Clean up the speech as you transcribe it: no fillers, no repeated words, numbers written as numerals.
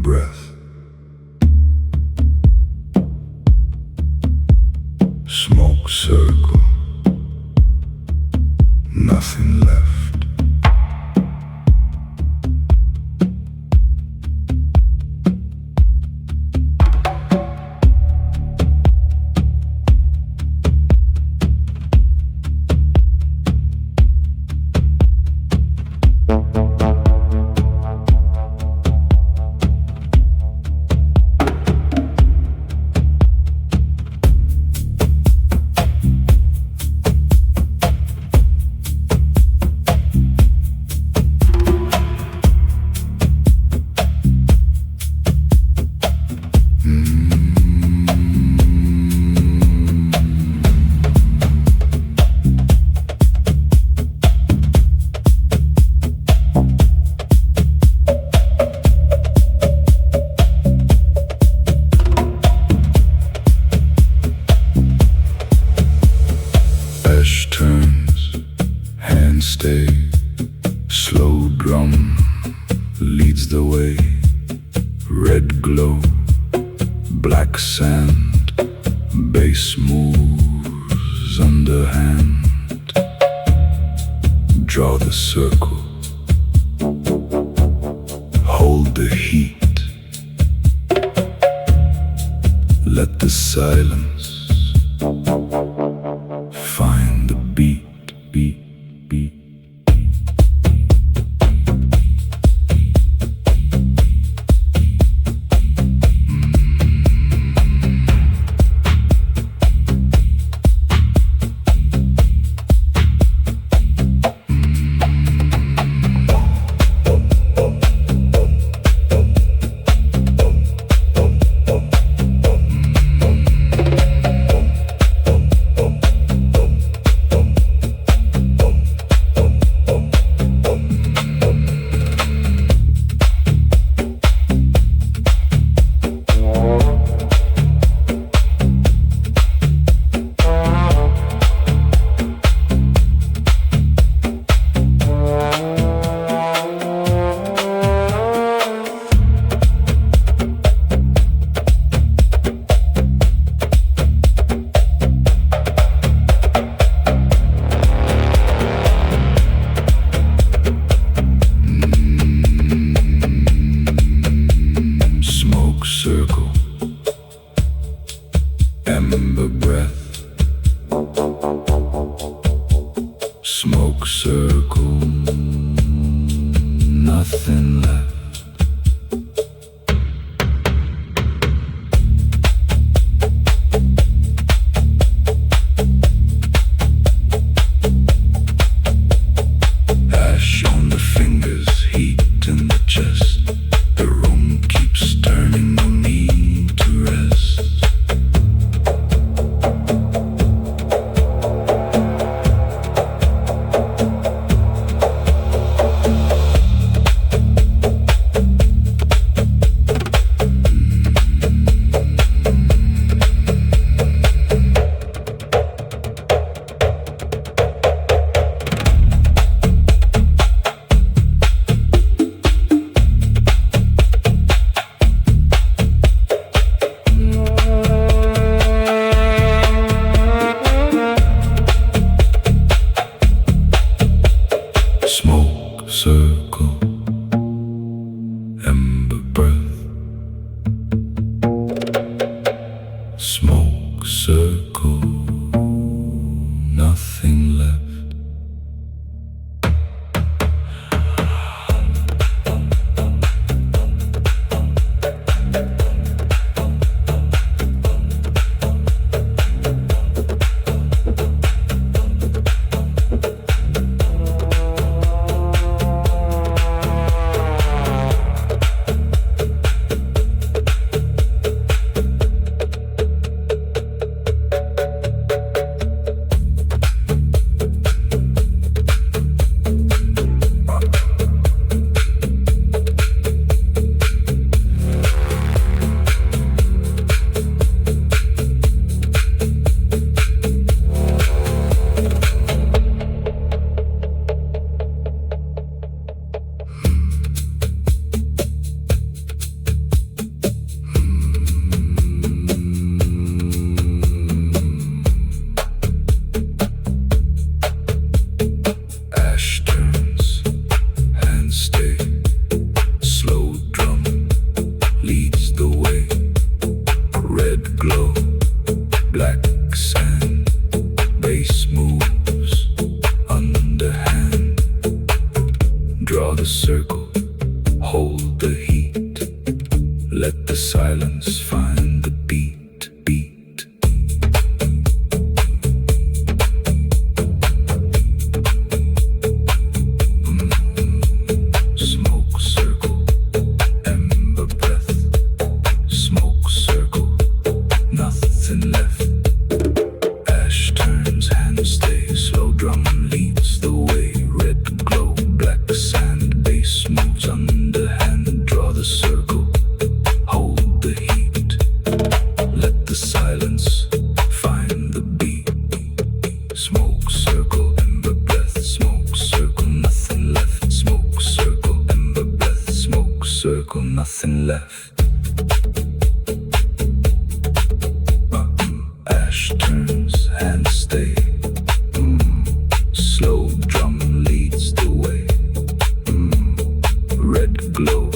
breath. Smoke circle, nothing left. Turns, hand stay, slow drum leads the way. Red glow, black sand, bass moves underhand. Draw the circle, hold the heat. Let the silence find the beat, beat, beat. Circle, ember breath, smoke circle, nothing left. Ash on the fingers, heat in the chest. The room keeps turning, no need to rest. hold the heat. Let the silence find the beat, beat. Smoke circle, ember breath. Smoke circle, nothing left. Ash turns, hands stay. Slow drum leads the way. Red glow, black sand. Bass moves underhand. Draw the circle, hold the heat. Let the silence find the beat. Smoke circle, ember breath. Smoke circle, nothing left. Smoke circle, ember breath. Smoke circle, nothing left. Ash turns, hands stay. Slow drum leads the way. Red glow,